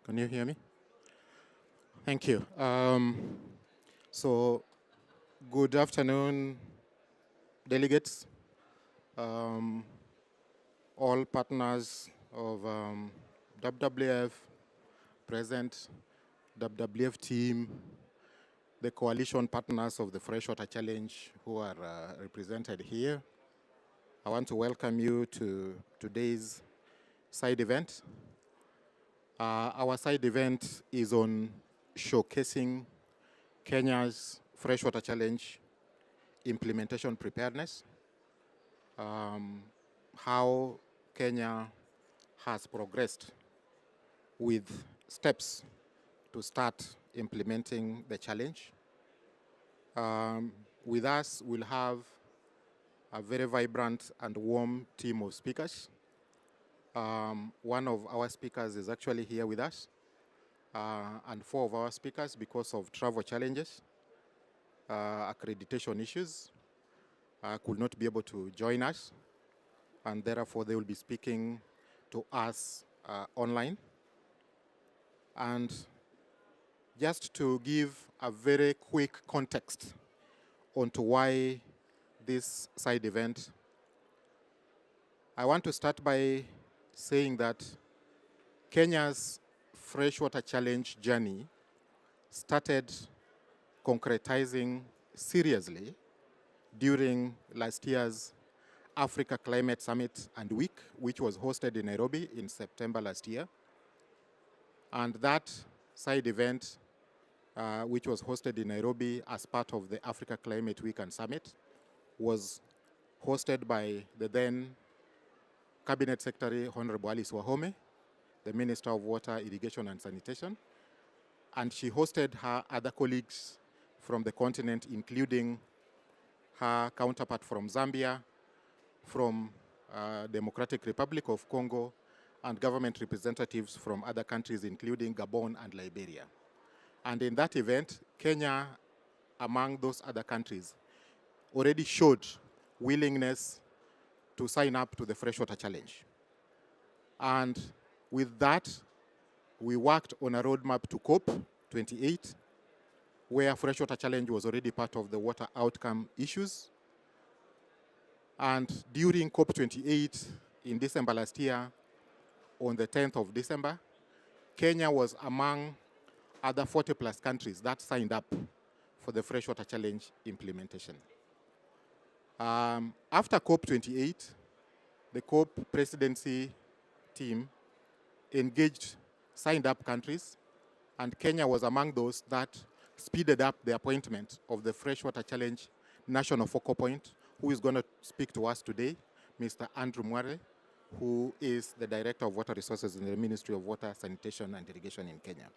Can you hear me? Thank you. So, good afternoon, delegates, um, all partners of WWF, present, WWF team, the coalition partners of the Freshwater Challenge who are represented here. I want to welcome you to today's side event. Our side event is on showcasing Kenya's Freshwater Challenge implementation preparedness, how Kenya has progressed with steps to start implementing the challenge. With us, we'll have a very vibrant and warm team of speakers. One of our speakers is actually here with us, and four of our speakers, because of travel challenges, accreditation issues, could not be able to join us, and therefore they will be speaking to us online. And just to give a very quick context onto why this side event, I want to start by saying that Kenya's Freshwater Challenge journey started concretizing seriously during last year's Africa Climate Summit and Week, which was hosted in Nairobi in September last year. And that side event, which was hosted in Nairobi as part of the Africa Climate Week and Summit, was hosted by the then Cabinet Secretary, Honorable Alice Wahome, the Minister of Water, Irrigation and Sanitation. And she hosted her other colleagues from the continent, including her counterpart from Zambia, from Democratic Republic of Congo, and government representatives from other countries, including Gabon and Liberia. And in that event, Kenya, among those other countries, already showed willingness to sign up to the Freshwater Challenge. And with that, we worked on a roadmap to COP28, where Freshwater Challenge was already part of the water outcome issues. And during COP28 in December last year, on the 10th of December, Kenya was among other 40 plus countries that signed up for the Freshwater Challenge implementation. After COP28, the COP presidency team engaged signed up countries, and Kenya was among those that speeded up the appointment of the Freshwater Challenge national focal point, who is going to speak to us today, Mr. Andrew Mware, who is the Director of Water Resources in the Ministry of Water, Sanitation and Irrigation in Kenya.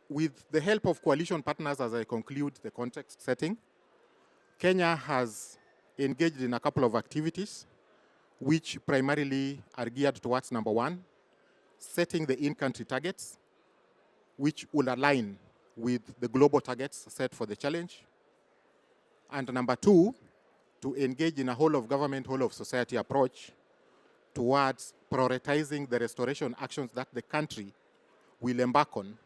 With the help of coalition partners, as I conclude the context setting, Kenya has engaged in a couple of activities which primarily are geared towards, number one, setting the in-country targets, which will align with the global targets set for the challenge. And number two, to engage in a whole of government, whole of society approach towards prioritizing the restoration actions that the country will embark on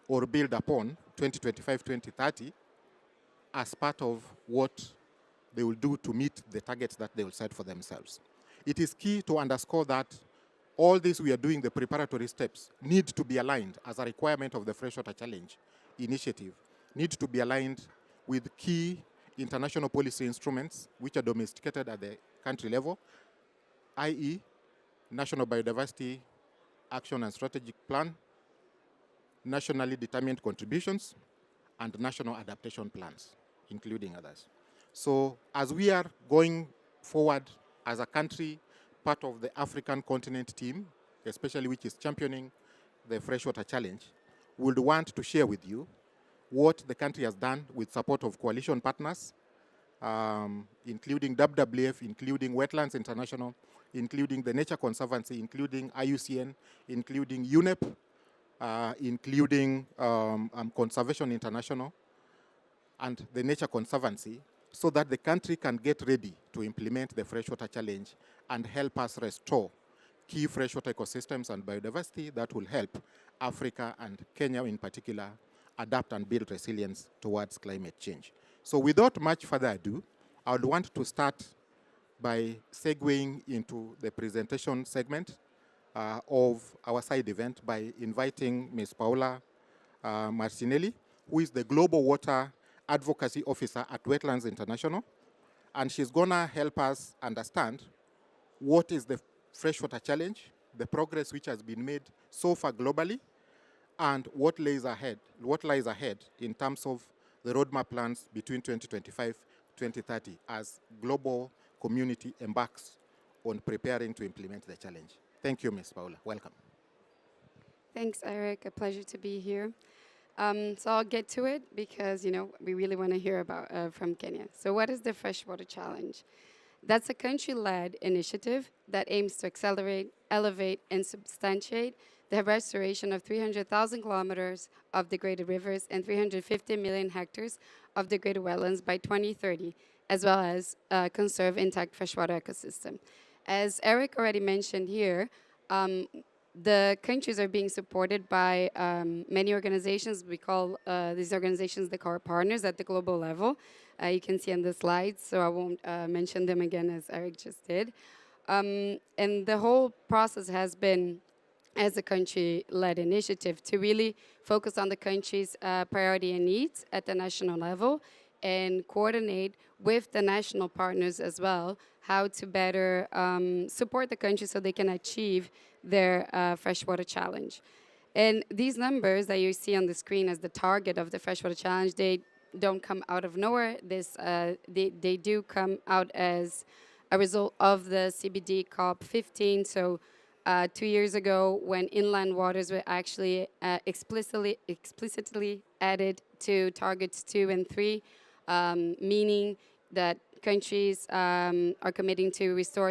or build upon 2025-2030 as part of what they will do to meet the targets that they will set for themselves. It is key to underscore that all this we are doing, the preparatory steps, need to be aligned as a requirement of the Freshwater Challenge initiative, need to be aligned with key international policy instruments which are domesticated at the country level, i.e. National Biodiversity Action and Strategic Plan, nationally determined contributions, and national adaptation plans, including others. So as we are going forward as a country, part of the African continent team, especially which is championing the Freshwater Challenge, would want to share with you what the country has done with support of coalition partners, including WWF, including Wetlands International, including the Nature Conservancy, including IUCN, including UNEP, including Conservation International, and the Nature Conservancy, so that the country can get ready to implement the Freshwater Challenge and help us restore key freshwater ecosystems and biodiversity that will help Africa and Kenya in particular adapt and build resilience towards climate change. So without much further ado, I would want to start by segueing into the presentation segment of our side event by inviting Ms. Paola Martinelli, who is the Global Water Advocacy Officer at Wetlands International. And she's gonna help us understand what is the freshwater challenge, the progress which has been made so far globally, and what lies ahead in terms of the roadmap plans between 2025 2030 as global community embarks on preparing to implement the challenge. Thank you, Ms. Paola. Welcome. Thanks, Eric. A pleasure to be here. So I'll get to it because, we really want to hear about from Kenya. So what is the Freshwater Challenge? That's a country-led initiative that aims to accelerate, elevate, and substantiate the restoration of 300,000 kilometers of degraded rivers and 350 million hectares of degraded wetlands by 2030, as well as conserve intact freshwater ecosystem. As Eric already mentioned here, the countries are being supported by many organizations. We call these organizations the core partners at the global level. You can see on the slides, so I won't mention them again as Eric just did. And the whole process has been as a country-led initiative to really focus on the country's priority and needs at the national level and coordinate with the national partners as well how to better support the country so they can achieve their freshwater challenge. And these numbers that you see on the screen as the target of the freshwater challenge, they don't come out of nowhere. They do come out as a result of the CBD COP15. So 2 years ago, when inland waters were actually explicitly added to targets 2 and 3, meaning that countries are committing to restore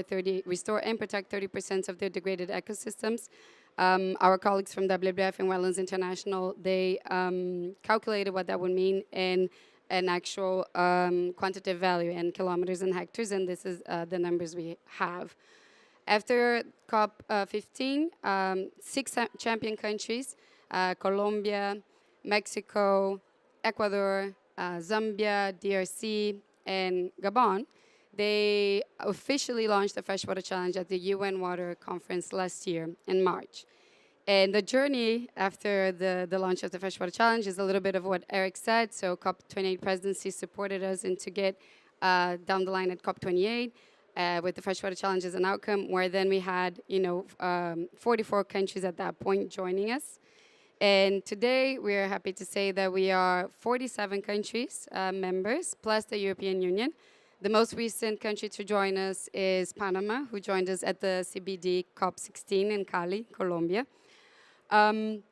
and protect 30% of their degraded ecosystems. Our colleagues from WWF and Wetlands International, they calculated what that would mean in an actual quantitative value in kilometers and hectares, and this is the numbers we have. After COP15, 6 champion countries, Colombia, Mexico, Ecuador, Zambia, DRC, and Gabon, they officially launched the Freshwater Challenge at the UN Water Conference last year in March. And the journey after the launch of the Freshwater Challenge is a little bit of what Eric said. So COP28 presidency supported us and to get down the line at COP28 with the Freshwater Challenge as an outcome, where then we had 44 countries at that point joining us. And today, we are happy to say that we are 47 countries, members, plus the European Union. The most recent country to join us is Panama, who joined us at the CBD COP16 in Cali, Colombia. And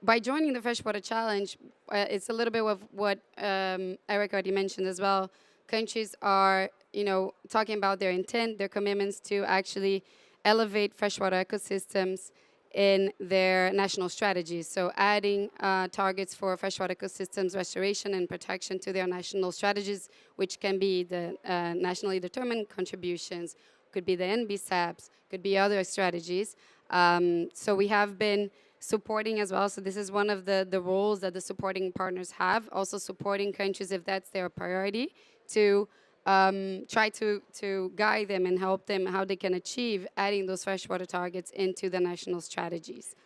by joining the Freshwater Challenge, it's a little bit of what Eric already mentioned as well. Countries are, talking about their intent, their commitments to actually elevate freshwater ecosystems in their national strategies. So adding targets for freshwater ecosystems restoration and protection to their national strategies, which can be the nationally determined contributions, could be the NBSAPs, could be other strategies. So we have been supporting as well. So this is one of the roles that the supporting partners have, also supporting countries if that's their priority, to try to guide them and help them how they can achieve adding those freshwater targets into the national strategies.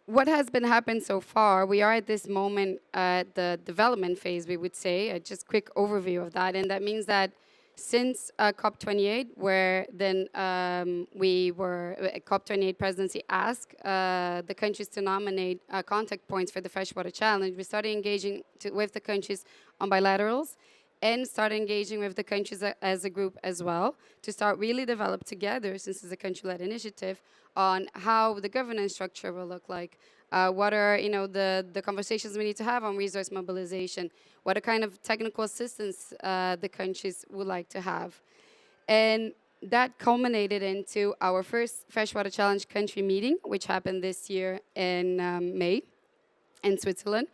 What has been happening so far, we are at this moment at the development phase, we would say, just quick overview of that, and that means that since COP28, where then COP28 presidency asked the countries to nominate contact points for the Freshwater Challenge, we started engaging with the countries on bilaterals and started engaging with the countries as a group as well to start really develop together, since it's a country-led initiative, on how the governance structure will look like. What are the conversations we need to have on resource mobilization? What kind of technical assistance the countries would like to have? And that culminated into our first Freshwater Challenge country meeting, which happened this year in May in Switzerland.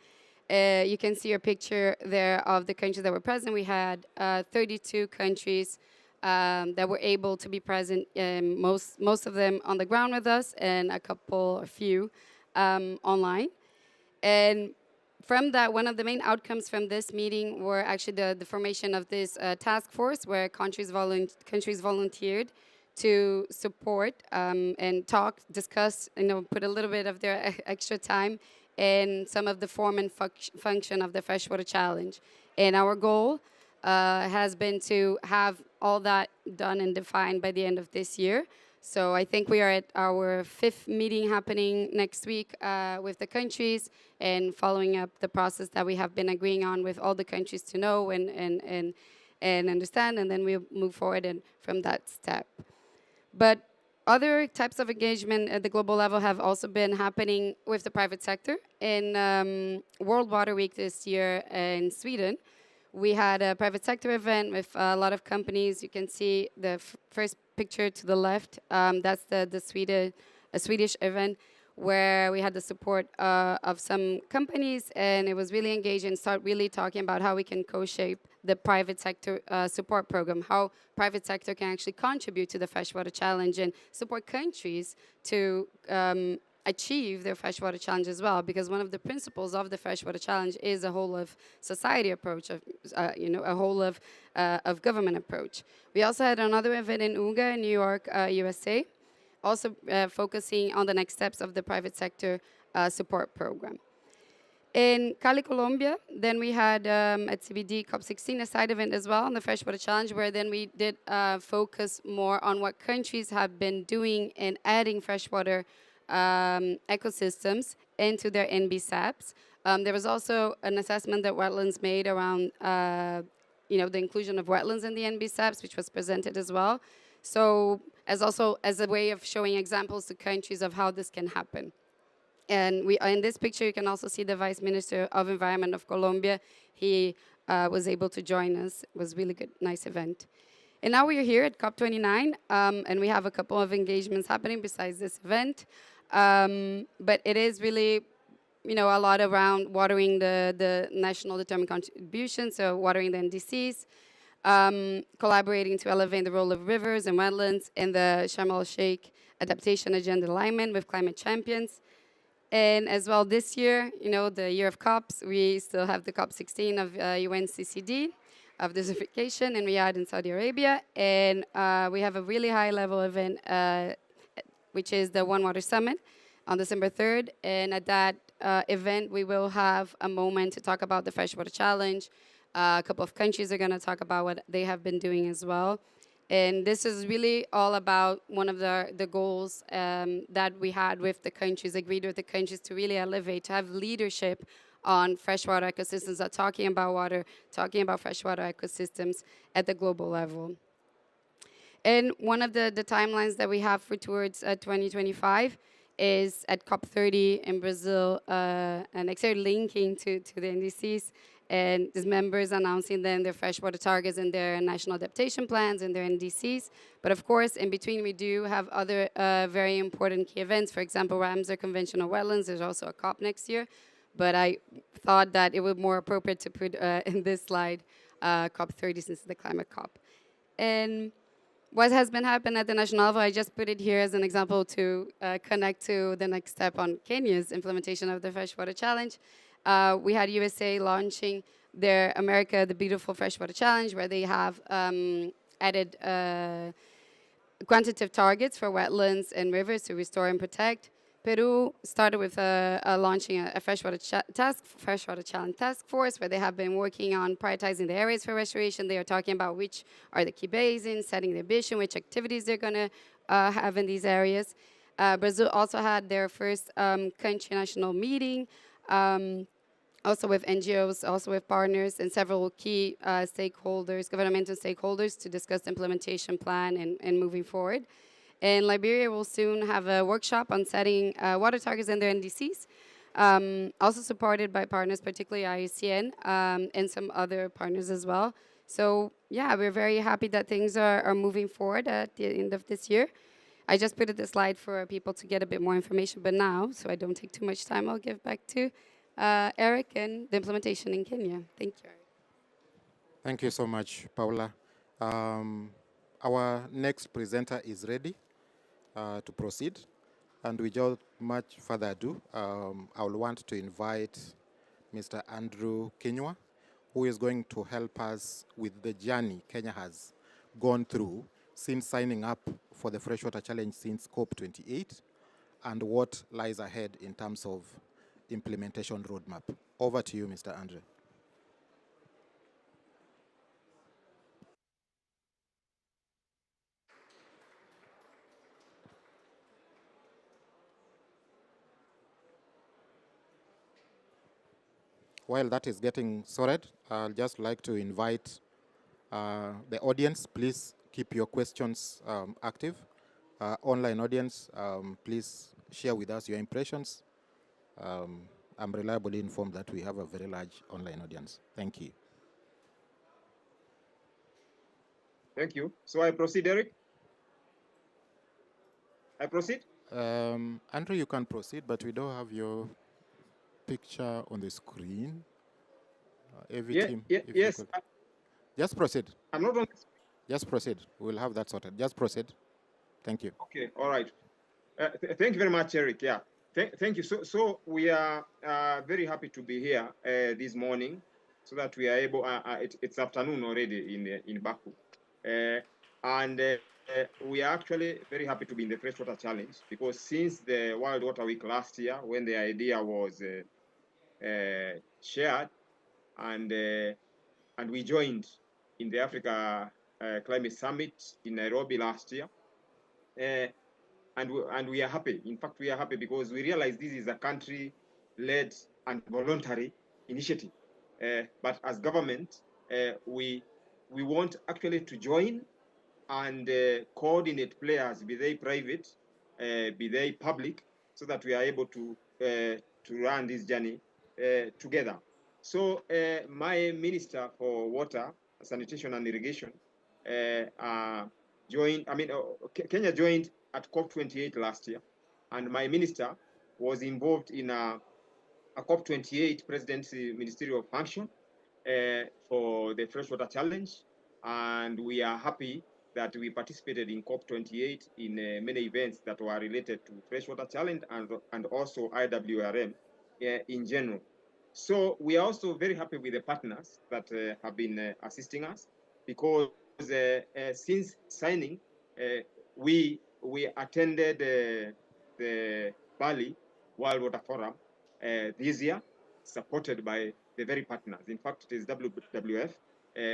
You can see a picture there of the countries that were present. We had 32 countries that were able to be present, most of them on the ground with us, and a few online. And from that, one of the main outcomes from this meeting were actually the formation of this task force where countries volunteered to support and talk, discuss, put a little bit of their extra time in some of the form and function of the Freshwater Challenge. And our goal has been to have all that done and defined by the end of this year. So I think we are at our 5th meeting happening next week with the countries and following up the process that we have been agreeing on with all the countries to know and understand, and then we'll move forward and from that step. But other types of engagement at the global level have also been happening with the private sector. In World Water Week this year in Sweden, we had a private sector event with a lot of companies. You can see the first picture to the left. That's the Swedish event where we had the support of some companies, and it was really engaging. Start really talking about how we can co-shape the private sector support program, how private sector can actually contribute to the Freshwater Challenge and support countries to achieve their freshwater challenge as well, because one of the principles of the freshwater challenge is a whole of society approach, a whole of government approach. We also had another event in UGA in New York, USA, also focusing on the next steps of the private sector support program. In Cali, Colombia, then we had at CBD COP16 a side event as well on the Freshwater Challenge, where then we did focus more on what countries have been doing in adding freshwater ecosystems into their NBSAPs. There was also an assessment that Wetlands made around the inclusion of wetlands in the NBSAPs, which was presented as well. So as a way of showing examples to countries of how this can happen. And in this picture, you can also see the Vice Minister of Environment of Colombia. He was able to join us. It was a really good, nice event. And now we are here at COP29, and we have a couple of engagements happening besides this event. But it is really, a lot around watering the national determined contribution, so watering the NDCs, collaborating to elevate the role of rivers and wetlands in the Sharm el-Sheikh adaptation agenda alignment with climate champions. And as well this year, the year of COPs, we still have the COP16 of UNCCD, of desertification in Riyadh in Saudi Arabia. And we have a really high-level event, which is the One Water Summit on December 3rd. And at that event, we will have a moment to talk about the Freshwater Challenge. A couple of countries are going to talk about what they have been doing as well. And this is really all about one of the goals that we had with the countries, agreed with the countries to really elevate, to have leadership on freshwater ecosystems, talking about water, talking about freshwater ecosystems at the global level. And one of the timelines that we have for towards 2025 is at COP30 in Brazil, and actually linking to the NDCs, and these members announcing then their freshwater targets and their national adaptation plans and their NDCs. But of course, in between, we do have other very important key events. For example, Ramsar Convention on Wetlands. There's also a COP next year. But I thought that it would be more appropriate to put in this slide COP30 since it's the climate COP. And what has been happening at the national level, I just put it here as an example to connect to the next step on Kenya's implementation of the Freshwater Challenge. We had USA launching their America the Beautiful Freshwater Challenge, where they have added quantitative targets for wetlands and rivers to restore and protect. Peru started with launching a freshwater challenge task force, where they have been working on prioritizing the areas for restoration. They are talking about which are the key basins, setting the ambition, which activities they're going to have in these areas. Brazil also had their first country national meeting, also with NGOs, also with partners and several key stakeholders, governmental stakeholders, to discuss the implementation plan and moving forward. And Liberia will soon have a workshop on setting water targets in their NDCs, also supported by partners, particularly IUCN, and some other partners as well. So yeah, we're very happy that things are moving forward at the end of this year. I just put this slide for people to get a bit more information, but now, so I don't take too much time, I'll give back to Eric and the implementation in Kenya. Thank you, Eric. Thank you so much, Paula. Our next presenter is ready to proceed. And without much further ado, I will want to invite Mr. Andrew Kinyua, who is going to help us with the journey Kenya has gone through since signing up for the Freshwater Challenge since COP28 and what lies ahead in terms of implementation roadmap. Over to you, Mr. Andrew. While that is getting sorted, I'd just like to invite the audience. Please keep your questions active. Online audience, please share with us your impressions. I'm reliably informed that we have a very large online audience. Thank you. Thank you. So I proceed, Eric? I proceed? Andrew, you can proceed, but we don't have your picture on the screen. Every team, if yes. you could. Just proceed. I'm not on. Just proceed. We'll have that sorted. Just proceed. Thank you. Okay, all right. Thank you very much, Eric. Yeah, thank you. So we are very happy to be here this morning, so that we are able. It's afternoon already in Baku, and we are actually very happy to be in the Freshwater Challenge, because since the World Water Week last year, when the idea was shared, and we joined in the Africa Climate Summit in Nairobi last year. And we are happy. In fact, we are happy because we realize this is a country-led and voluntary initiative. But as government, we want actually to join and coordinate players, be they private, be they public, so that we are able to run this journey together. So my Minister for Water, Sanitation and Irrigation joined. Kenya joined at COP28 last year, and my minister was involved in a COP28 presidency ministerial function for the Freshwater Challenge, and we are happy that we participated in COP28 in many events that were related to Freshwater Challenge and also IWRM in general. So we are also very happy with the partners that have been assisting us, because since signing, we attended the Bali World Water Forum this year, supported by the very partners. In fact, it is WWF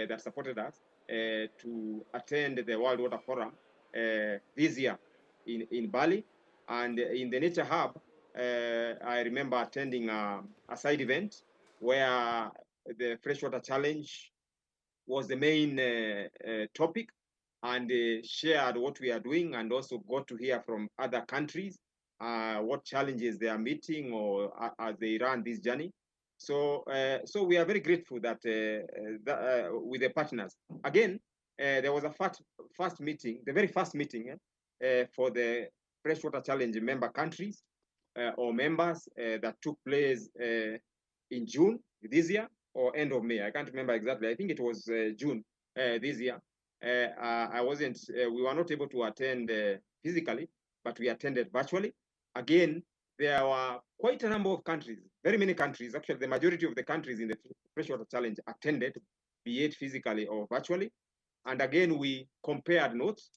that supported us to attend the World Water Forum this year in Bali. And in the Nature Hub, I remember attending a side event where the Freshwater Challenge was the main topic, and shared what we are doing, and also got to hear from other countries what challenges they are meeting or as they run this journey. So we are very grateful that, with the partners. Again, there was a first meeting, the very first meeting for the Freshwater Challenge member countries or members that took place in June this year, or end of May. I can't remember exactly. I think it was June this year. I wasn't. We were not able to attend physically, but we attended virtually. Again, there were quite a number of countries, very many countries. Actually, the majority of the countries in the Freshwater Challenge attended, be it physically or virtually. And again, we compared notes,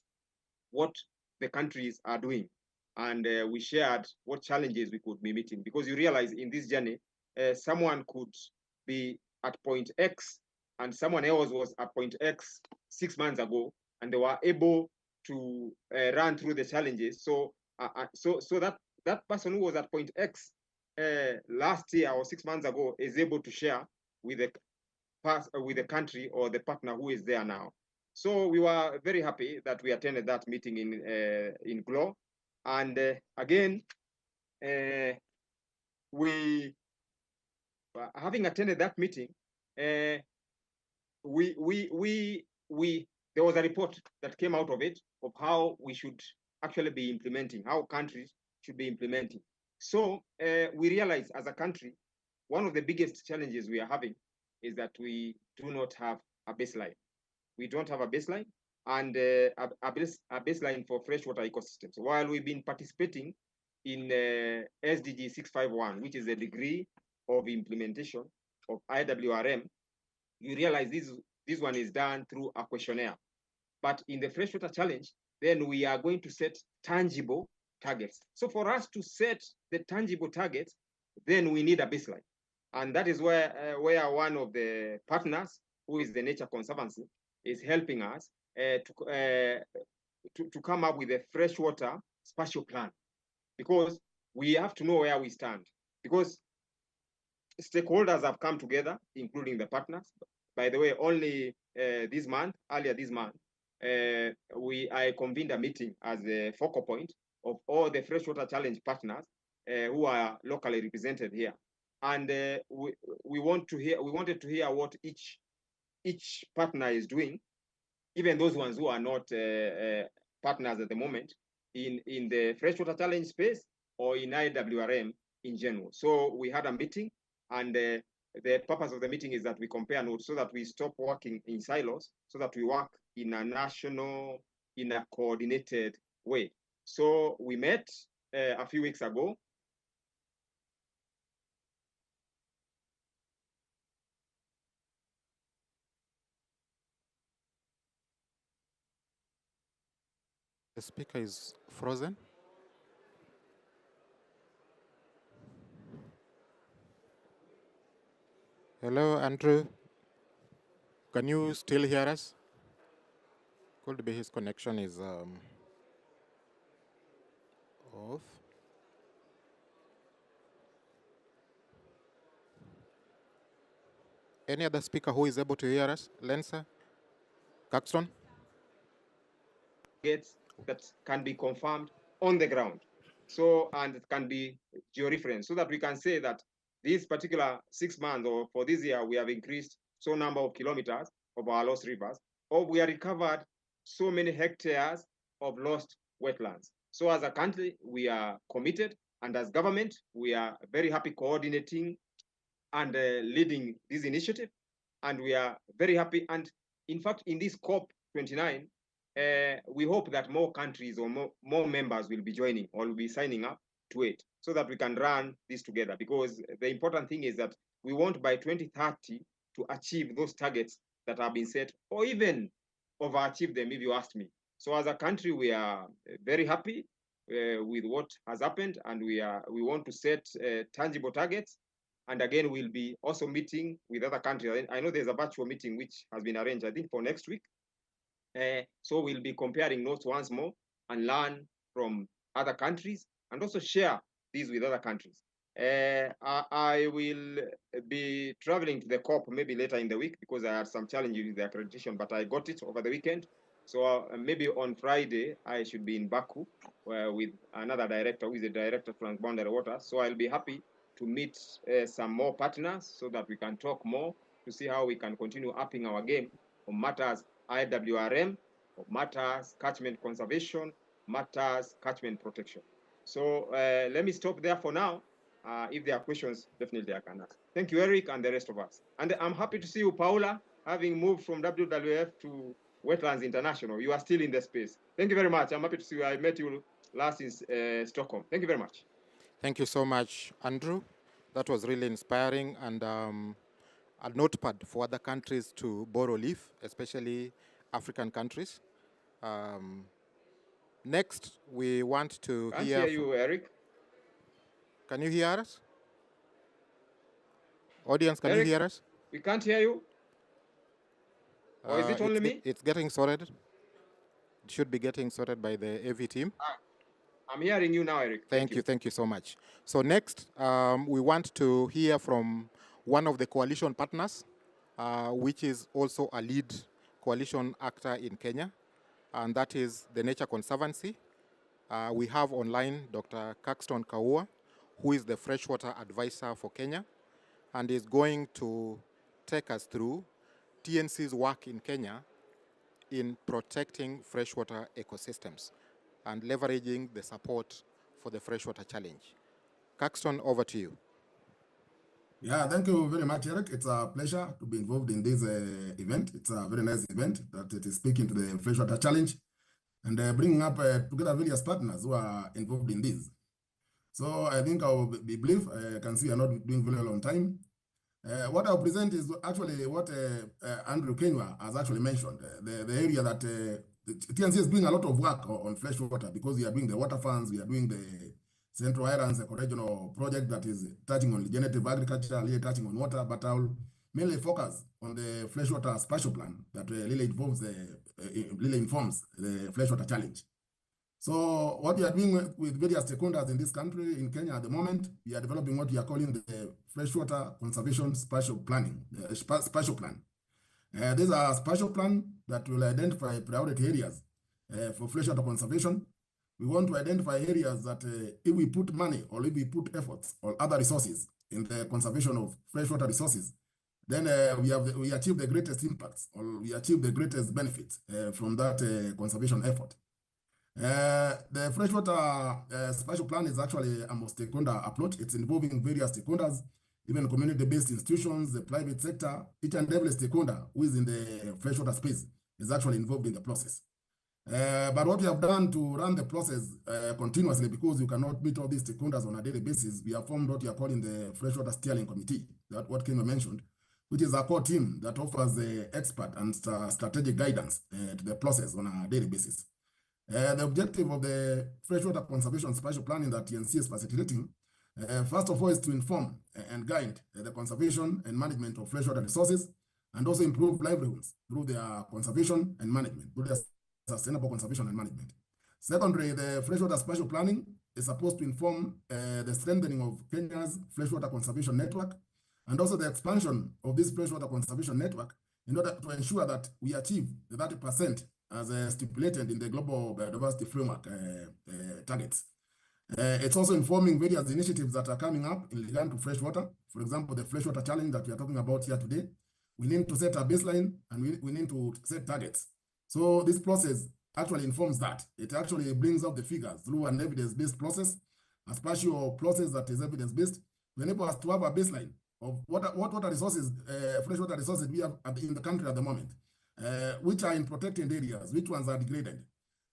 what the countries are doing, and we shared what challenges we could be meeting, because you realize in this journey, someone could be at point X and someone else was at point X 6 months ago, and they were able to run through the challenges. So that person who was at point X last year or 6 months ago is able to share with the country or the partner who is there now. So we were very happy that we attended that meeting in GLO, and again, we having attended that meeting, there was a report that came out of it of how we should actually be implementing, how countries should be implementing. So we realized as a country, one of the biggest challenges we are having is that we do not have a baseline. We don't have a baseline. and a baseline for freshwater ecosystems. While we've been participating in SDG 651, which is a degree of implementation of IWRM, you realize this one is done through a questionnaire. But in the freshwater challenge, then we are going to set tangible targets. So for us to set the tangible targets, then we need a baseline. And that is where one of the partners, who is the Nature Conservancy, is helping us to come up with a freshwater spatial plan, because we have to know where we stand. Because stakeholders have come together, including the partners. By the way, only earlier this month, I convened a meeting as a focal point of all the Freshwater Challenge partners who are locally represented here, and we wanted to hear what each partner is doing, even those ones who are not partners at the moment in the Freshwater Challenge space or in IWRM in general. So we had a meeting, and the purpose of the meeting is that we compare notes so that we stop working in silos, so that we work in a coordinated way. So we met a few weeks ago. The speaker is frozen. Hello, Andrew. Can you still hear us? Could be his connection is off. Any other speaker who is able to hear us? Lensa? Caxton? That can be confirmed on the ground. So, and it can be georeferenced, so that we can say that this particular 6 months or for this year, we have increased so number of kilometers of our lost rivers, or we have recovered so many hectares of lost wetlands. So as a country, we are committed, and as government, we are very happy coordinating and leading this initiative. And we are very happy. And in fact, in this COP29, we hope that more countries or more members will be joining or will be signing up to it, so that we can run this together. Because the important thing is that we want by 2030 to achieve those targets that have been set, or even overachieve them, if you ask me. So as a country, we are very happy with what has happened, and we want to set tangible targets. And again, we'll be also meeting with other countries. I know there's a virtual meeting which has been arranged, I think, for next week. So we'll be comparing notes once more and learn from other countries, and also share these with other countries. I will be traveling to the COP maybe later in the week, because I had some challenges with the accreditation, but I got it over the weekend. So maybe on Friday, I should be in Baku with another director who is the director of Transboundary Waters. So I'll be happy to meet some more partners, so that we can talk more to see how we can continue upping our game on matters IWRM, or matters catchment conservation, matters catchment protection. So let me stop there for now. If there are questions, definitely I can ask. Thank you, Eric, and the rest of us. And I'm happy to see you, Paula, having moved from WWF to Wetlands International. You are still in the space. Thank you very much. I'm happy to see you. I met you last in Stockholm. Thank you very much. Thank you so much, Andrew. That was really inspiring, and a notepad for other countries to borrow leaf, especially African countries. Next, we want to Can't hear... hear you, Eric. Can you hear us? Audience, can Eric, you hear us? we can't hear you. Or is it only me? It's getting sorted. It should be getting sorted by the AV team. I'm hearing you now, Eric. Thank you so much. So next, we want to hear from one of the coalition partners, which is also a lead coalition actor in Kenya, and that is the Nature Conservancy. We have online Dr. Caxton Kaua, who is the freshwater advisor for Kenya, and is going to take us through TNC's work in Kenya in protecting freshwater ecosystems and leveraging the support for the Freshwater Challenge. Caxton, over to you. Yeah, thank you very much, Eric. It's a pleasure to be involved in this event. It's a very nice event that it is speaking to the Freshwater Challenge and bringing up together various partners who are involved in this. So I think I'll be brief. I can see we are not doing very well on time. What I'll present is actually what Andrew Kenya has actually mentioned. The area that the TNC is doing a lot of work on freshwater because we are doing the water funds, we are doing the Central Highlands Ecoregional project that is touching on regenerative agriculture, really touching on water, but I'll mainly focus on the freshwater spatial plan that really informs the freshwater challenge. So what we are doing with various stakeholders in this country, in Kenya at the moment, we are developing what we are calling the freshwater conservation spatial planning, spatial plan. These are a spatial plan that will identify priority areas for freshwater conservation. We want to identify areas that if we put money or if we put efforts or other resources in the conservation of freshwater resources, then we achieve the greatest impacts or we achieve the greatest benefits from that conservation effort. The freshwater spatial plan is actually a multi-stakeholder approach. It's involving various stakeholders, even community-based institutions, the private sector. Each and every stakeholder who is in the freshwater space is actually involved in the process. But what we have done to run the process continuously, because you cannot meet all these stakeholders on a daily basis, we have formed what we are calling the Freshwater Steering Committee, that what Kenya mentioned, which is a core team that offers expert and strategic guidance to the process on a daily basis. The objective of the freshwater conservation spatial planning that TNC is facilitating, first of all, is to inform and guide the conservation and management of freshwater resources, and also improve livelihoods through their conservation and management, through their sustainable conservation and management. Secondly, the freshwater spatial planning is supposed to inform the strengthening of Kenya's freshwater conservation network, and also the expansion of this freshwater conservation network in order to ensure that we achieve the 30% as stipulated in the Global Biodiversity Framework targets. It's also informing various initiatives that are coming up in regard to freshwater. For example, the freshwater challenge that we are talking about here today. We need to set a baseline and we need to set targets. So this process actually informs that. It actually brings up the figures through an evidence-based process, a spatial process that is evidence-based, to enable us to have a baseline of what water resources, freshwater resources we have in the country at the moment, which are in protected areas, which ones are degraded.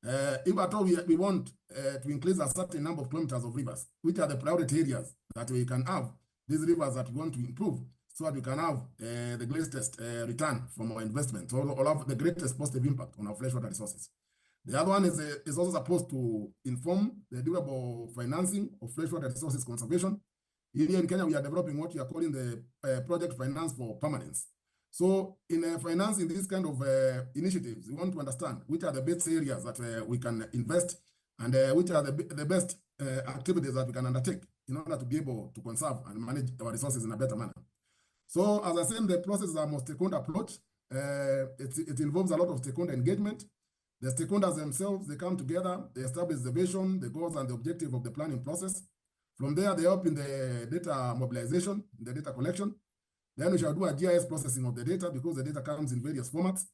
If at all we want to increase a certain number of kilometers of rivers, which are the priority areas that we can have, these rivers that we want to improve, so that we can have the greatest return from our investment, or have the greatest positive impact on our freshwater resources. The other one is also supposed to inform the durable financing of freshwater resources conservation. Here in Kenya, we are developing what we are calling the project finance for permanence. So in financing these kind of initiatives, we want to understand which are the best areas that we can invest, and which are the best activities that we can undertake in order to be able to conserve and manage our resources in a better manner. So as I said, the process is a multi-stakeholder approach. It involves a lot of stakeholder engagement. The stakeholders themselves, they come together, they establish the vision, the goals, and the objective of the planning process. From there, they help in the data mobilization, the data collection. Then we shall do a GIS processing of the data, because the data comes in various formats.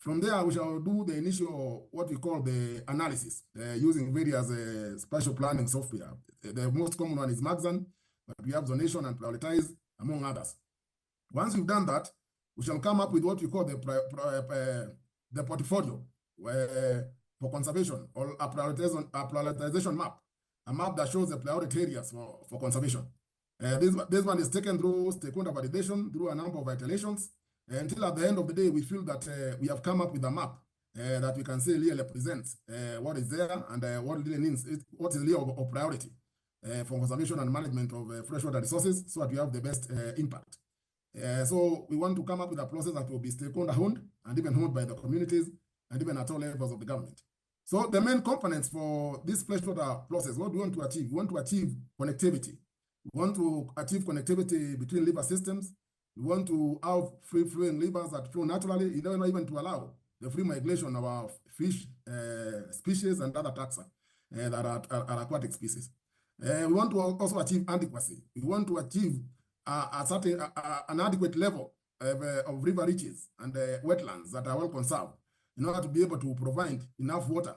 From there, we shall do the initial, what we call the analysis, using various spatial planning software. The most common one is Maxan, but we have Zonation and Prioritize, among others. Once we've done that, we shall come up with what we call the portfolio for conservation, or a prioritization map, a map that shows the priority areas for conservation. This one is taken through stakeholder validation, through a number of iterations, until at the end of the day, we feel that we have come up with a map that we can say really represents what is there and what really means, what is really of priority for conservation and management of freshwater resources, so that we have the best impact. So we want to come up with a process that will be stakeholder-owned and even owned by the communities and even at all levels of the government. So the main components for this freshwater process, what do we want to achieve? We want to achieve connectivity. We want to achieve connectivity between river systems. We want to have free-flowing rivers that flow naturally, even to allow the free migration of our fish species and other taxa that are aquatic species. We want to also achieve adequacy. We want to achieve an adequate level of river reaches and wetlands that are well conserved, in order to be able to provide enough water,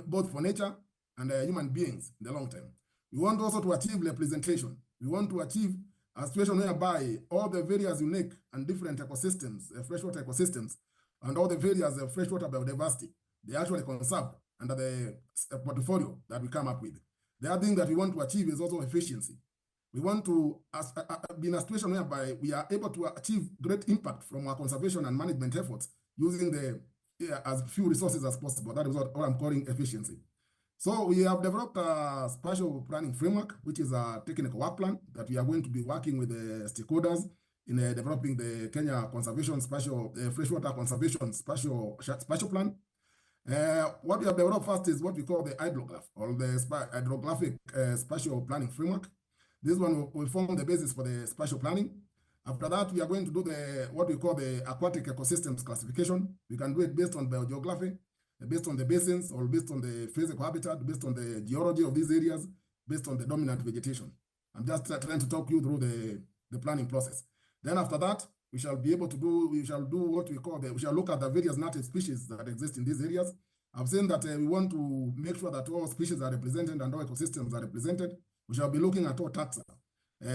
both for nature and human beings in the long term. We want also to achieve representation. We want to achieve a situation whereby all the various unique and different ecosystems, freshwater ecosystems, and all the various freshwater biodiversity, they actually conserved under the portfolio that we come up with. The other thing that we want to achieve is also efficiency. We want to be in a situation whereby we are able to achieve great impact from our conservation and management efforts using as few resources as possible. That is what I'm calling efficiency. So we have developed a spatial planning framework, which is a technical work plan that we are going to be working with the stakeholders in developing the Kenya Conservation Freshwater Conservation Spatial Plan. What we have developed first is what we call the hydrograph, or the hydrographic spatial planning framework. This one will form the basis for the spatial planning. After that, we are going to do what we call the aquatic ecosystems classification. We can do it based on biogeography, based on the basins, or based on the physical habitat, based on the geology of these areas, based on the dominant vegetation. I'm just trying to talk you through the planning process. Then after that, we shall be able to we shall look at the various native species that exist in these areas. I've said that we want to make sure that all species are represented and all ecosystems are represented. We shall be looking at all taxa,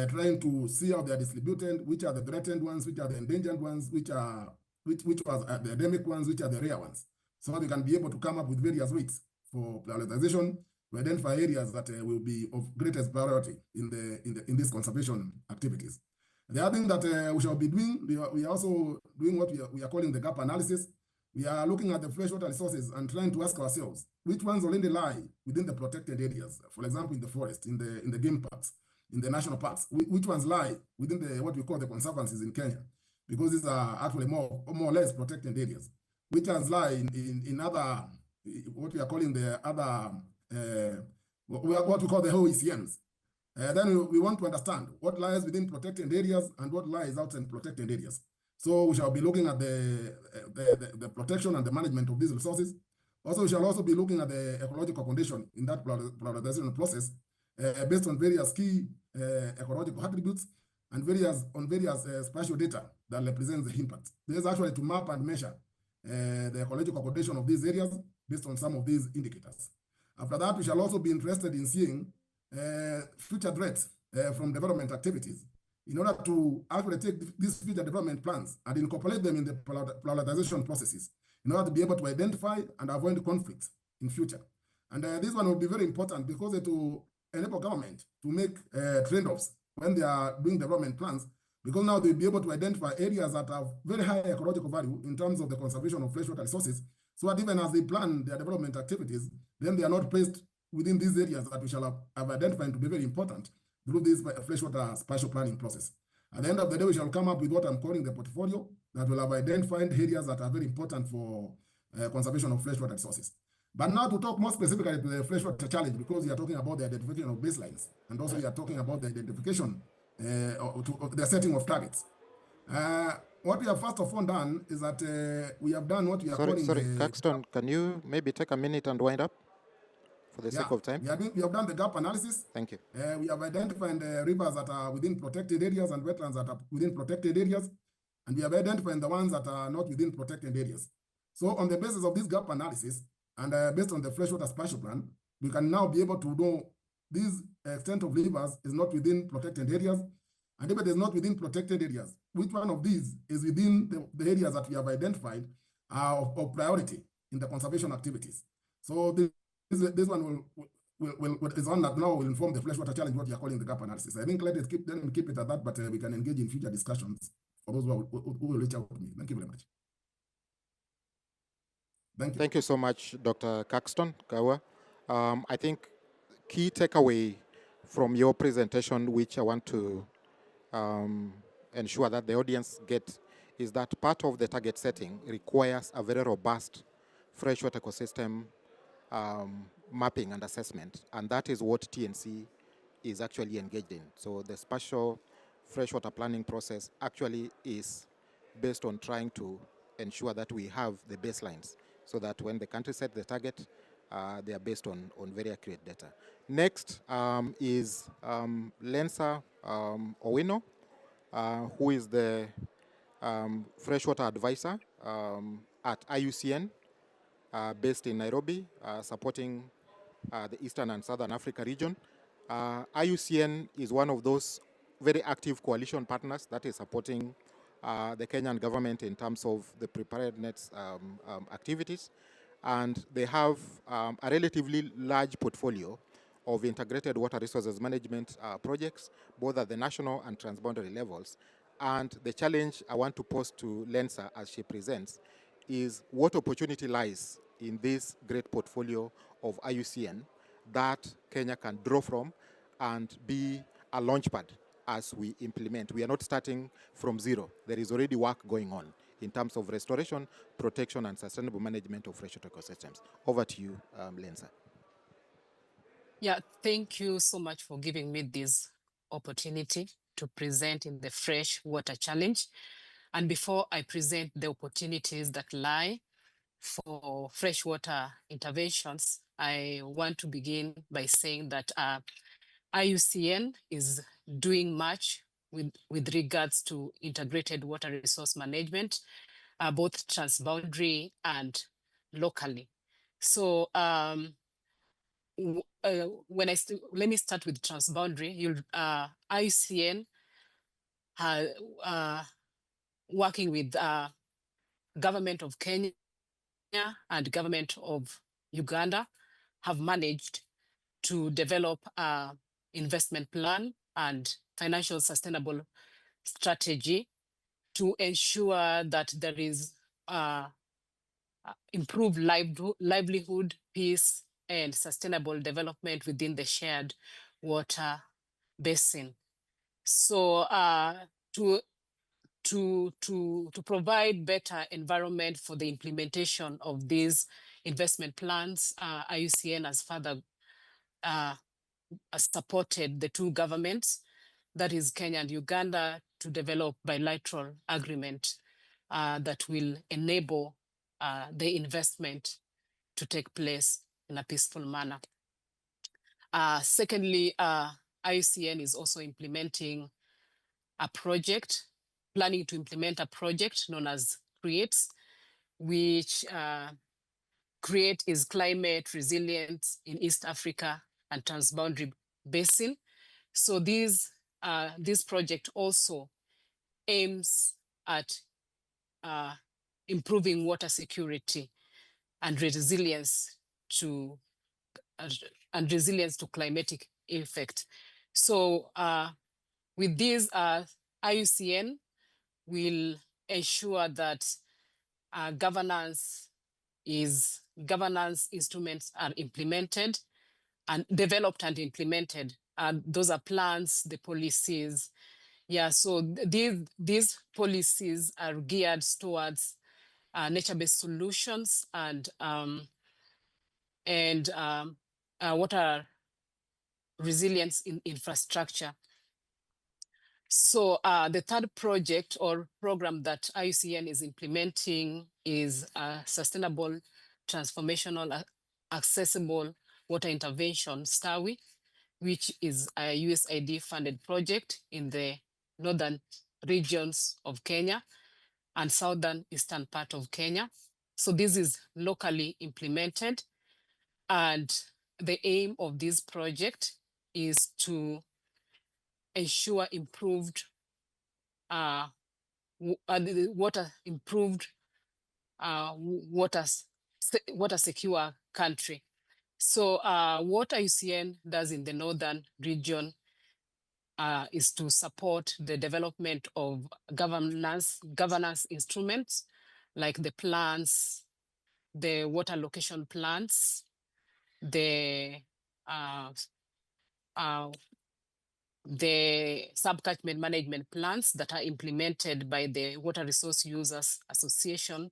trying to see how they are distributed, which are the threatened ones, which are the endangered ones, which are the endemic ones, which are the rare ones. So we can be able to come up with various weights for prioritization to identify areas that will be of greatest priority in these conservation activities. The other thing that we shall be doing, we are also doing what we are calling the gap analysis. We are looking at the freshwater resources and trying to ask ourselves which ones already lie within the protected areas. For example, in the forest, in the game parks, in the national parks, which ones lie within what we call the conservancies in Kenya, because these are actually more or less protected areas. Which ones lie in other, what we are calling the other, what we call the OECMs. Then we want to understand what lies within protected areas and what lies outside protected areas. So we shall be looking at the protection and the management of these resources. Also, we shall also be looking at the ecological condition in that prioritization process based on various key ecological attributes and various spatial data that represent the impact. This is actually to map and measure the ecological condition of these areas based on some of these indicators. After that, we shall also be interested in seeing future threats from development activities in order to actually take these future development plans and incorporate them in the prioritization processes in order to be able to identify and avoid conflicts in future. And this one will be very important because it will enable government to make trade-offs when they are doing development plans, because now they'll be able to identify areas that have very high ecological value in terms of the conservation of freshwater resources, so that even as they plan their development activities, then they are not placed within these areas that we shall have identified to be very important through this freshwater spatial planning process. At the end of the day, we shall come up with what I'm calling the portfolio that will have identified areas that are very important for conservation of freshwater resources. But now to talk more specifically to the freshwater challenge, because we are talking about the identification of baselines, and also we are talking about the identification of the setting of targets. What we have first of all done is that we have done what we are calling Sorry, Caxton, can you maybe take a minute and wind up for the sake of time? We have done the gap analysis. Thank you. We have identified rivers that are within protected areas and wetlands that are within protected areas, and we have identified the ones that are not within protected areas. So on the basis of this gap analysis, and based on the freshwater spatial plan, we can now be able to know this extent of rivers is not within protected areas, and if it is not within protected areas, which one of these is within the areas that we have identified of priority in the conservation activities. So this one is one that now will inform the freshwater challenge, what you are calling the gap analysis. I think let me keep it at that, but we can engage in future discussions for those who will reach out to me. Thank you very much. Thank you. Thank you so much, Dr. Caxton Kawa. I think key takeaway from your presentation, which I want to ensure that the audience get, is that part of the target setting requires a very robust freshwater ecosystem mapping and assessment, and that is what TNC is actually engaged in. So the spatial freshwater planning process actually is based on trying to ensure that we have the baselines, so that when the country set the target, they are based on very accurate data. Next is Lensa Owino, who is the freshwater advisor at IUCN, based in Nairobi, supporting the Eastern and Southern Africa region. IUCN is one of those very active coalition partners that is supporting the Kenyan government in terms of the preparedness activities. And they have a relatively large portfolio of integrated water resources management projects, both at the national and transboundary levels. And the challenge I want to pose to Lensa as she presents is what opportunity lies in this great portfolio of IUCN that Kenya can draw from and be a launchpad as we implement. We are not starting from zero. There is already work going on in terms of restoration, protection, and sustainable management of freshwater ecosystems. Over to you, Lensa. Yeah, thank you so much for giving me this opportunity to present in the Freshwater Challenge. And before I present the opportunities that lie for freshwater interventions, I want to begin by saying that IUCN is doing much with regards to integrated water resource management, both transboundary and locally. So let me start with transboundary. IUCN working with government of Kenya and government of Uganda have managed to develop an investment plan and financial sustainable strategy to ensure that there is improved livelihood, peace, and sustainable development within the shared water basin. So to provide better environment for the implementation of these investment plans, IUCN has further supported the two governments, that is Kenya and Uganda, to develop bilateral agreement that will enable the investment to take place in a peaceful manner. Secondly, IUCN is also implementing a project, planning to implement a project known as CREATE, which CREATE is climate resilience in East Africa and transboundary basin. So this project also aims at improving water security and resilience to climatic effect. So with this, IUCN will ensure that governance instruments are implemented and developed and implemented. Those are plans, the policies. Yeah, so these policies are geared towards nature-based solutions and water resilience in infrastructure. So the third project or program that IUCN is implementing is Sustainable Transformational Accessible Water Intervention, STAWI, which is a USAID funded project in the northern regions of Kenya and southern eastern part of Kenya. So this is locally implemented, and the aim of this project is to ensure improved water secure country. So what IUCN does in the northern region is to support the development of governance instruments like the plans, the water allocation plans, the sub-catchment management plans that are implemented by the Water Resource Users Association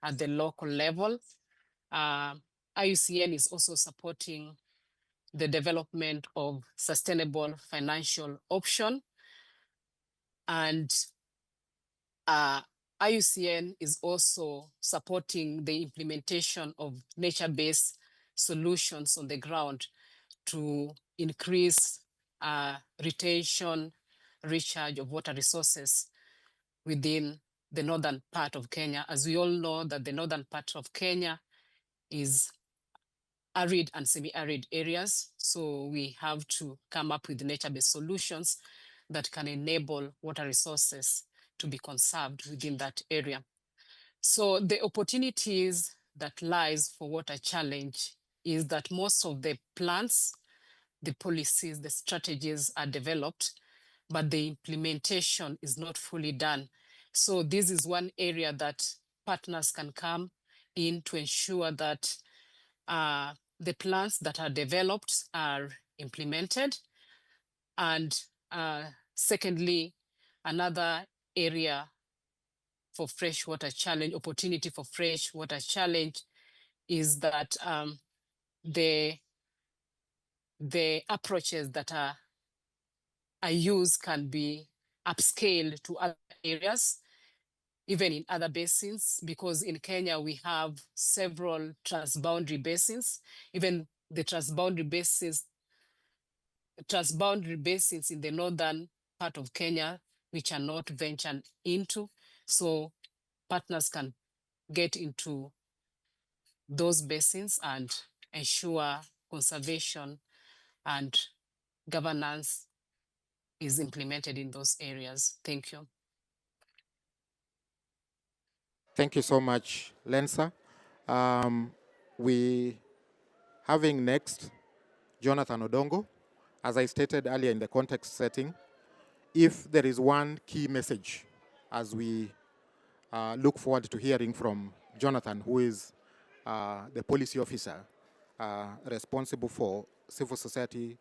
at the local level. IUCN is also supporting the development of sustainable financial option, and IUCN is also supporting the implementation of nature-based solutions on the ground to increase retention, recharge of water resources within the northern part of Kenya. As we all know that the northern part of Kenya is arid and semi-arid areas. So we have to come up with nature-based solutions that can enable water resources to be conserved within that area. So the opportunities that lies for water challenge is that most of the plans, the policies, the strategies are developed, but the implementation is not fully done. So this is one area that partners can come in to ensure that the plans that are developed are implemented. And secondly, another area for freshwater challenge, opportunity for freshwater challenge, is that the approaches that are used can be upscaled to other areas, even in other basins, because in Kenya we have several transboundary basins. Even the transboundary basins in the northern part of Kenya, which are not ventured into. So partners can get into those basins and ensure conservation and governance is implemented in those areas. Thank you. Thank you so much, Lensa. We having next Jonathan Odongo. As I stated earlier in the context setting, if there is one key message as we look forward to hearing from Jonathan, who is the policy officer responsible for civil society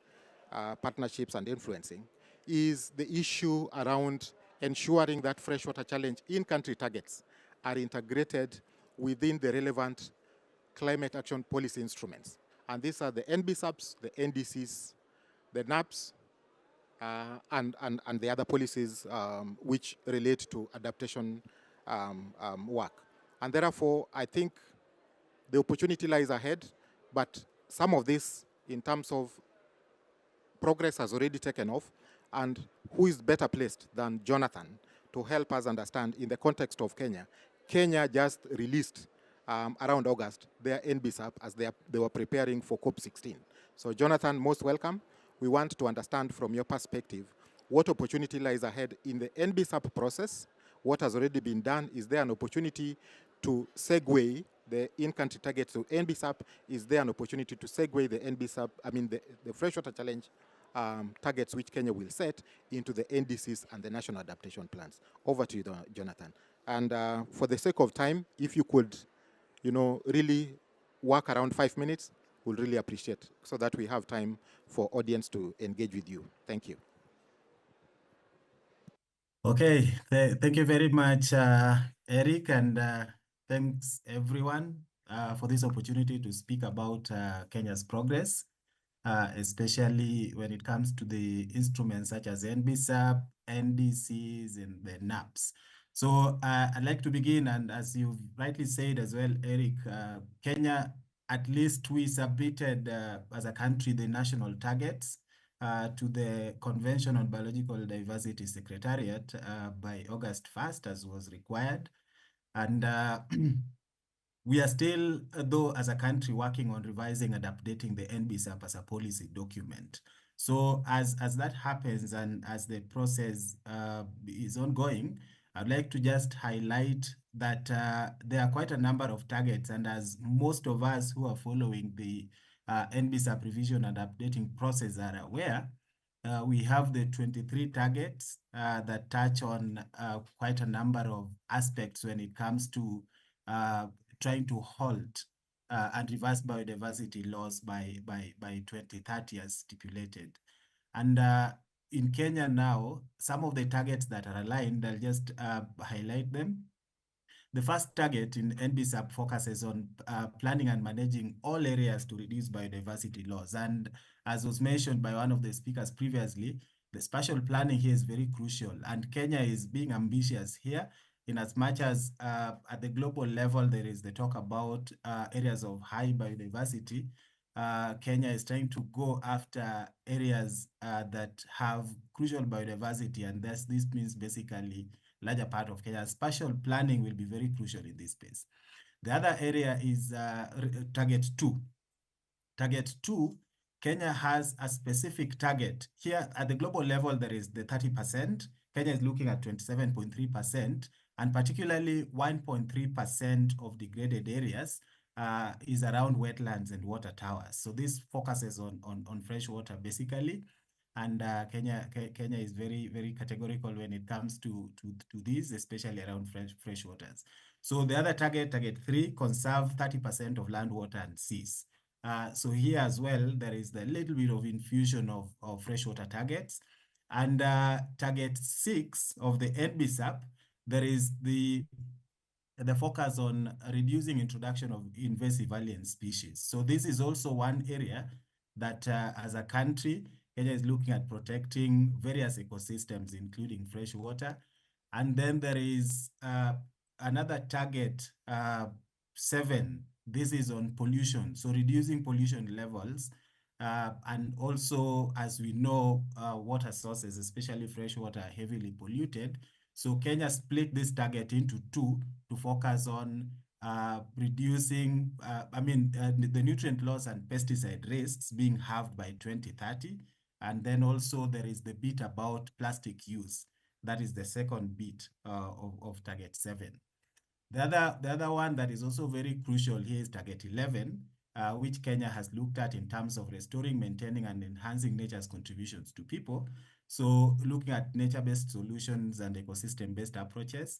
partnerships and influencing, is the issue around ensuring that freshwater challenge in-country targets are integrated within the relevant climate action policy instruments. And these are the NBSAPs, the NDCs, the NAPs, and the other policies which relate to adaptation work. And therefore, I think the opportunity lies ahead, but some of this in terms of progress has already taken off, and who is better placed than Jonathan to help us understand in the context of Kenya. Kenya just released around August their NBSAP as they were preparing for COP16. So Jonathan, most welcome. We want to understand from your perspective what opportunity lies ahead in the NBSAP process, what has already been done. Is there an opportunity to segue the in-country targets to NBSAP? Is there an opportunity to segue the NBSAP, the freshwater challenge targets which Kenya will set into the NDCs and the national adaptation plans? Over to you, Jonathan. And for the sake of time, if you could, really work around 5 minutes, we'll really appreciate, so that we have time for audience to engage with you. Thank you. Okay, thank you very much, Eric, and thanks everyone for this opportunity to speak about Kenya's progress, especially when it comes to the instruments such as NBSAP, NDCs, and the NAPs. So I'd like to begin, and as you've rightly said as well, Eric, Kenya, at least we submitted as a country the national targets to the Convention on Biological Diversity Secretariat by August 1st, as was required. And we are still, though, as a country, working on revising and updating the NBSAP as a policy document. So as that happens and as the process is ongoing, I'd like to just highlight that there are quite a number of targets, and as most of us who are following the NBSAP revision and updating process are aware, we have the 23 targets that touch on quite a number of aspects when it comes to trying to halt and reverse biodiversity loss by 2030 as stipulated. And in Kenya now, some of the targets that are aligned, I'll just highlight them. The first target in NBSAP focuses on planning and managing all areas to reduce biodiversity loss. And as was mentioned by one of the speakers previously, the spatial planning here is very crucial. And Kenya is being ambitious here, in as much as at the global level, there is the talk about areas of high biodiversity. Kenya is trying to go after areas that have crucial biodiversity, and this means basically larger part of Kenya. Spatial planning will be very crucial in this space. The other area is target 2. Target 2 Kenya has a specific target. Here at the global level, there is the 30%. Kenya is looking at 27.3%, and particularly 1.3% of degraded areas is around wetlands and water towers. So this focuses on fresh water basically. And Kenya is very, very categorical when it comes to these, especially around fresh waters. So the other target 3, conserve 30% of land, water, and seas. So here as well, there is the little bit of infusion of freshwater targets. And target 6 of the NBSAP, there is the focus on reducing introduction of invasive alien species. So this is also one area that as a country, Kenya is looking at protecting various ecosystems, including freshwater. And then there is another target, 7. This is on pollution. So reducing pollution levels. And also, as we know, water sources, especially freshwater, are heavily polluted. So Kenya split this target into 2 to focus on reducing, the nutrient loss and pesticide risks being halved by 2030. And then also there is the bit about plastic use. That is the second bit of target 7. The other one that is also very crucial here is target 11, which Kenya has looked at in terms of restoring, maintaining, and enhancing nature's contributions to people. So looking at nature-based solutions and ecosystem-based approaches.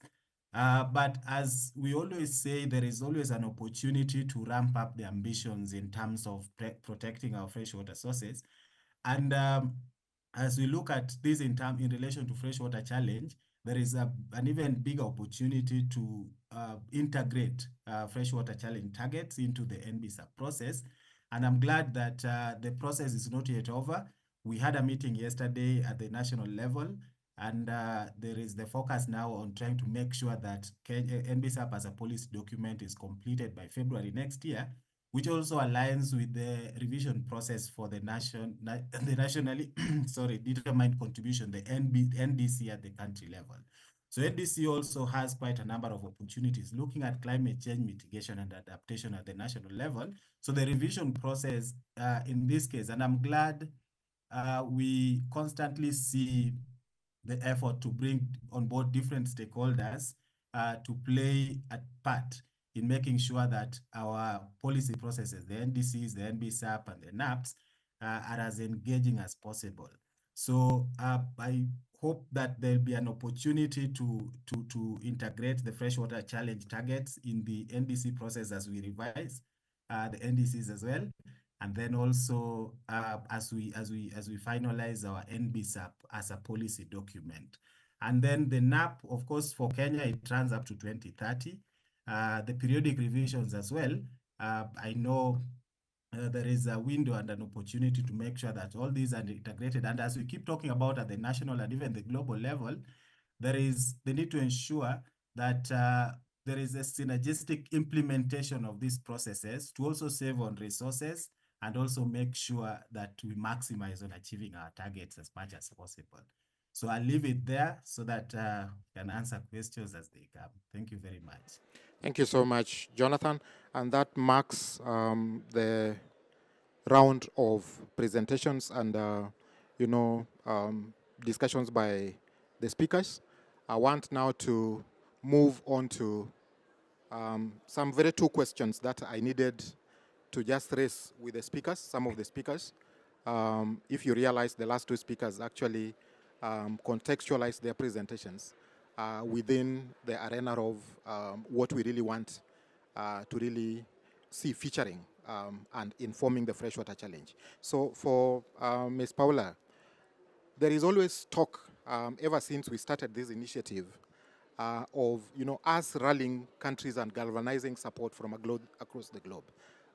But as we always say, there is always an opportunity to ramp up the ambitions in terms of protecting our freshwater sources. And as we look at this in relation to freshwater challenge, there is an even bigger opportunity to integrate freshwater challenge targets into the NBSAP process. And I'm glad that the process is not yet over. We had a meeting yesterday at the national level, and there is the focus now on trying to make sure that NBSAP as a policy document is completed by February next year, which also aligns with the revision process for the nationally determined contribution, the NDC at the country level. So NDC also has quite a number of opportunities looking at climate change mitigation and adaptation at the national level. So the revision process in this case, and I'm glad we constantly see the effort to bring on board different stakeholders to play a part in making sure that our policy processes, the NDCs, the NBSAP, and the NAPs are as engaging as possible. So I hope that there'll be an opportunity to integrate the freshwater challenge targets in the NDC process as we revise the NDCs as well. And then also as we finalize our NBSAP as a policy document. And then the NAP, of course, for Kenya, it runs up to 2030. The periodic revisions as well. I know there is a window and an opportunity to make sure that all these are integrated. And as we keep talking about at the national and even the global level, there is the need to ensure that there is a synergistic implementation of these processes to also save on resources and also make sure that we maximize on achieving our targets as much as possible. So I'll leave it there so that we can answer questions as they come. Thank you very much. Thank you so much, Jonathan. And that marks the round of presentations and, discussions by the speakers. I want now to move on to some very 2 questions that I needed to just raise with the speakers, some of the speakers. If you realize the last 2 speakers actually contextualize their presentations within the arena of what we really want to really see featuring and informing the freshwater challenge. So for Ms. Paula, there is always talk ever since we started this initiative of us rallying countries and galvanizing support from across the globe.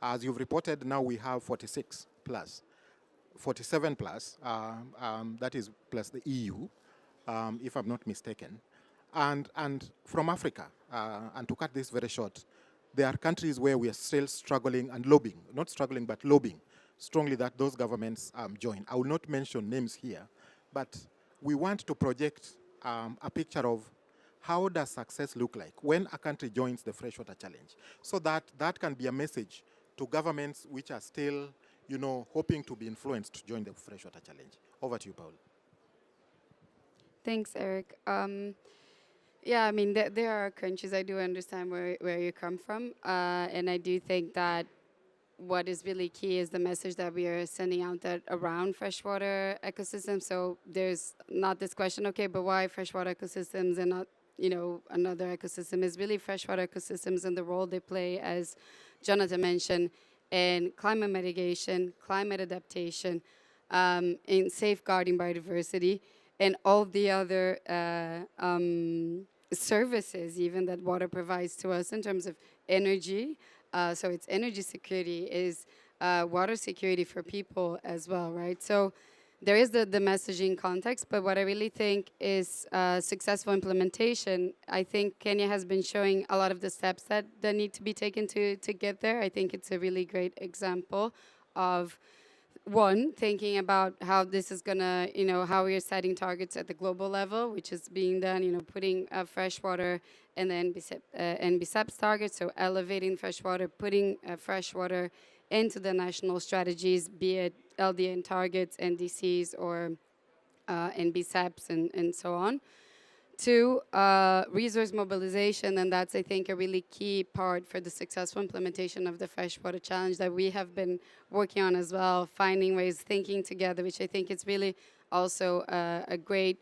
As you've reported, now we have 46 plus, 47 plus, that is plus the EU, if I'm not mistaken. And from Africa, and to cut this very short, there are countries where we are still struggling and lobbying, not struggling, but lobbying strongly that those governments join. I will not mention names here, but we want to project a picture of how does success look like when a country joins the Freshwater Challenge, so that that can be a message to governments which are still hoping to be influenced to join the Freshwater Challenge? Over to you, Paul. Thanks, Eric. Yeah, I mean, there are countries, I do understand where you come from. And I do think that what is really key is the message that we are sending out that around freshwater ecosystems. So there's not this question, okay, but why freshwater ecosystems and not, another ecosystem? Is really freshwater ecosystems and the role they play, as Jonathan mentioned, in climate mitigation, climate adaptation, in safeguarding biodiversity, and all the other services even that water provides to us in terms of energy. So it's energy security, is water security for people as well, right? So there is the messaging context, but what I really think is successful implementation. I think Kenya has been showing a lot of the steps that need to be taken to get there. I think it's a really great example of one, thinking about how this is gonna, how we are setting targets at the global level, which is being done, putting freshwater and then NBCEP's targets, so elevating freshwater, putting freshwater into the national strategies, be it LDN targets, NDCs, or NBCEPs, and so on. Two, resource mobilization, and that's, I think, a really key part for the successful implementation of the Freshwater Challenge that we have been working on as well, finding ways, thinking together, which I think is really also a great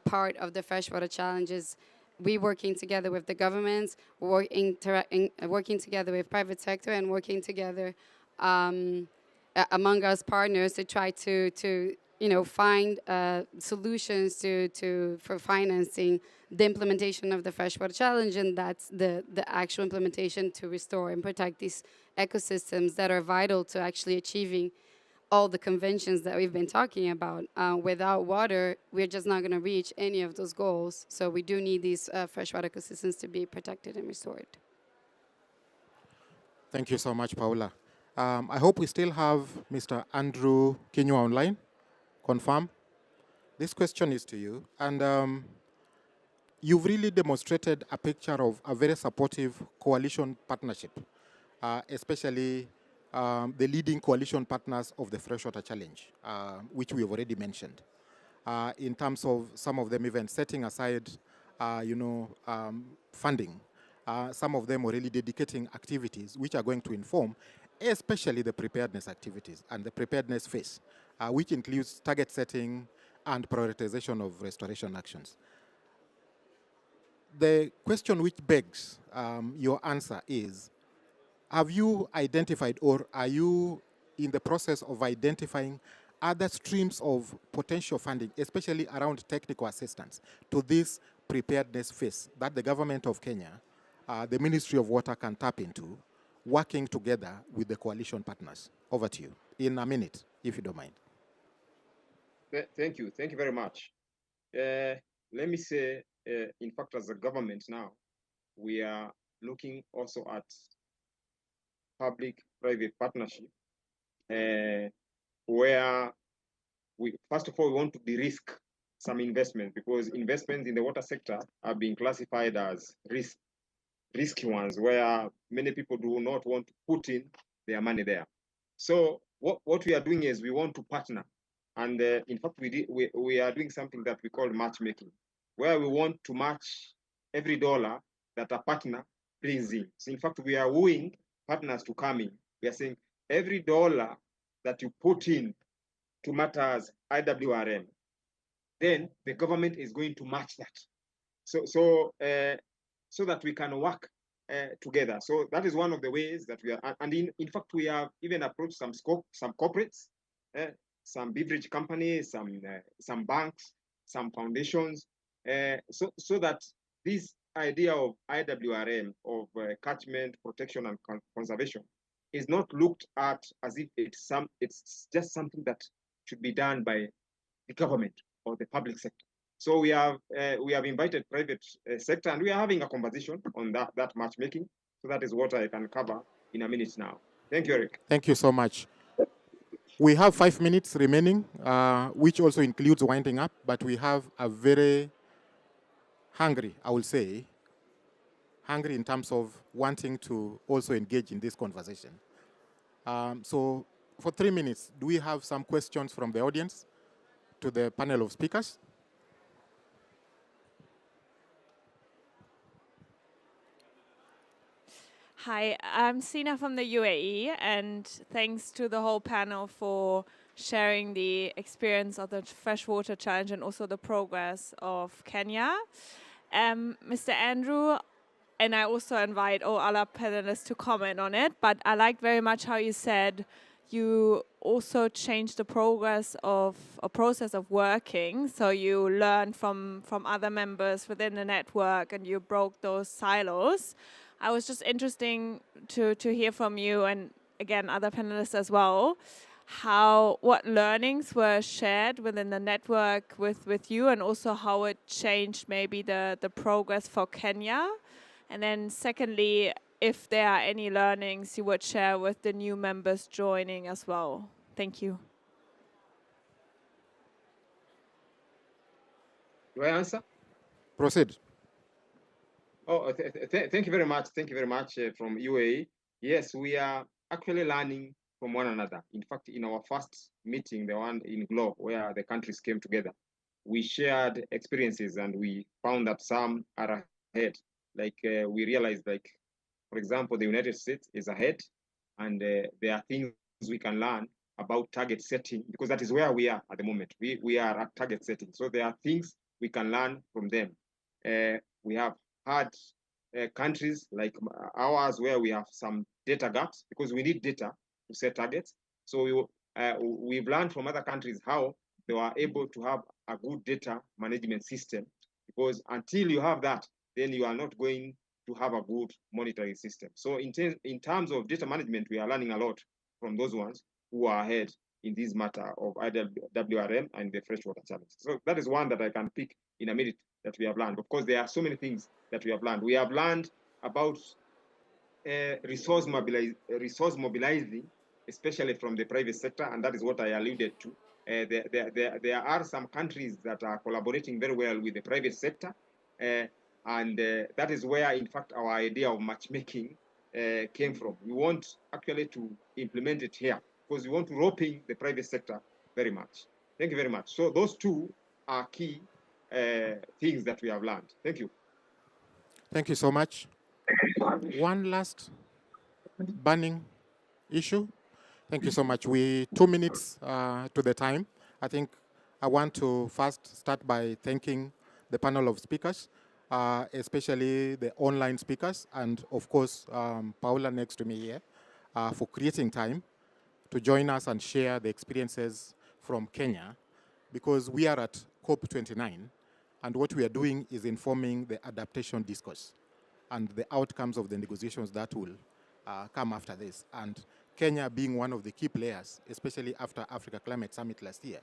part of the Freshwater Challenges. We working together with the governments, working together with private sector, and working together among us partners to try to find solutions for financing the implementation of the Freshwater Challenge, and that's the actual implementation to restore and protect these ecosystems that are vital to actually achieving all the conventions that we've been talking about. Without water, we're just not going to reach any of those goals. So we do need these freshwater ecosystems to be protected and restored. Thank you so much, Paula. I hope we still have Mr. Andrew Kinyua online. Confirm. This question is to you. And you've really demonstrated a picture of a very supportive coalition partnership, especially the leading coalition partners of the Freshwater Challenge, which we have already mentioned. In terms of some of them even setting aside, funding. Some of them already dedicating activities which are going to inform, especially the preparedness activities and the preparedness phase, which includes target setting and prioritization of restoration actions. The question which begs your answer is, have you identified, or are you in the process of identifying other streams of potential funding, especially around technical assistance to this preparedness phase that the government of Kenya, the Ministry of Water can tap into, working together with the coalition partners? Over to you in a minute, if you don't mind. Thank you very much. Let me say, in fact, as a government now, we are looking also at public-private partnership, where first of all, we want to de-risk some investments, because investments in the water sector are being classified as risky ones, where many people do not want to put in their money there. So what we are doing is we want to partner. And in fact, we are doing something that we call matchmaking, where we want to match every dollar that a partner brings in. So in fact, we are wooing partners to come in. We are saying every dollar that you put in to matters IWRM, then the government is going to match that. So that we can work together. So that is one of the ways that we are. And in fact, we have even approached some corporates, some beverage companies, some banks, some foundations, so that this idea of IWRM, of catchment protection and conservation, is not looked at as if it's just something that should be done by the government or the public sector. So we have invited private sector, and we are having a conversation on that matchmaking. So that is what I can cover in a minute now. Thank you, Eric. Thank you so much. We have 5 minutes remaining, which also includes winding up, but we have a very hungry, I will say, hungry in terms of wanting to also engage in this conversation. So for 3 minutes, do we have some questions from the audience to the panel of speakers? Hi, I'm Sina from the UAE, and thanks to the whole panel for sharing the experience of the Freshwater Challenge and also the progress of Kenya. Mr. Andrew, and I also invite all other panelists to comment on it, but I liked very much how you said you also changed the progress of a process of working. So you learned from other members within the network and you broke those silos. I was just interesting to hear from you and again other panelists as well, what learnings were shared within the network with you, and also how it changed maybe the progress for Kenya. And then secondly, if there are any learnings you would share with the new members joining as well. Thank you. Do I answer? Proceed. Oh, thank you very much. Thank you very much from UAE. Yes, we are actually learning from one another. In fact, in our first meeting, the one in Globe, where the countries came together, we shared experiences and we found that some are ahead. Like we realized, like, for example, the United States is ahead, and there are things we can learn about target setting, because that is where we are at the moment. We are at target setting. So there are things we can learn from them. We have had countries like ours where we have some data gaps because we need data to set targets. So we've learned from other countries how they were able to have a good data management system, because until you have that, then you are not going to have a good monitoring system. So in terms of data management, we are learning a lot from those ones who are ahead in this matter of WRM and the Freshwater Challenge. So that is one that I can pick in a minute that we have learned. Of course, there are so many things that we have learned. We have learned about resource mobilizing, especially from the private sector, and that is what I alluded to. There are some countries that are collaborating very well with the private sector, and that is where, in fact, our idea of matchmaking came from. We want actually to implement it here because we want to rope in the private sector very much. Thank you very much. So those two are key things that we have learned. Thank you. Thank you so much. One last burning issue. Thank you so much. 2 minutes to the time. I think I want to first start by thanking the panel of speakers, especially the online speakers, and of course, Paula next to me here, for creating time to join us and share the experiences from Kenya, because we are at COP29, and what we are doing is informing the adaptation discourse and the outcomes of the negotiations that will come after this. And Kenya being one of the key players, especially after Africa Climate Summit last year,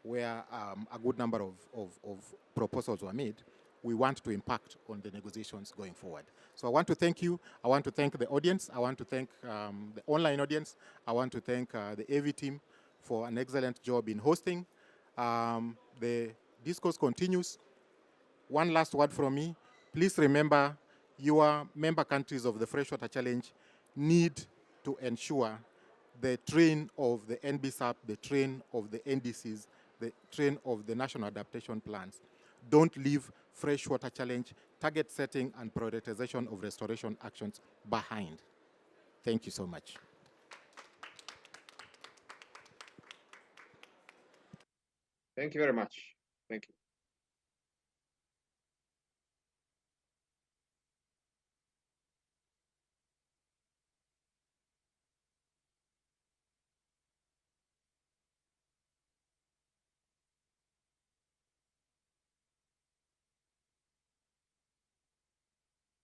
where a good number of proposals were made, we want to impact on the negotiations going forward. So I want to thank you. I want to thank the audience. I want to thank the online audience. I want to thank the AV team for an excellent job in hosting. The discourse continues. One last word from me. Please remember, your member countries of the Freshwater Challenge need to ensure the train of the NBSAP, the train of the NDCs, the train of the National Adaptation Plans. Don't leave Freshwater Challenge, target setting, and prioritization of restoration actions behind. Thank you so much. Thank you very much. Thank you.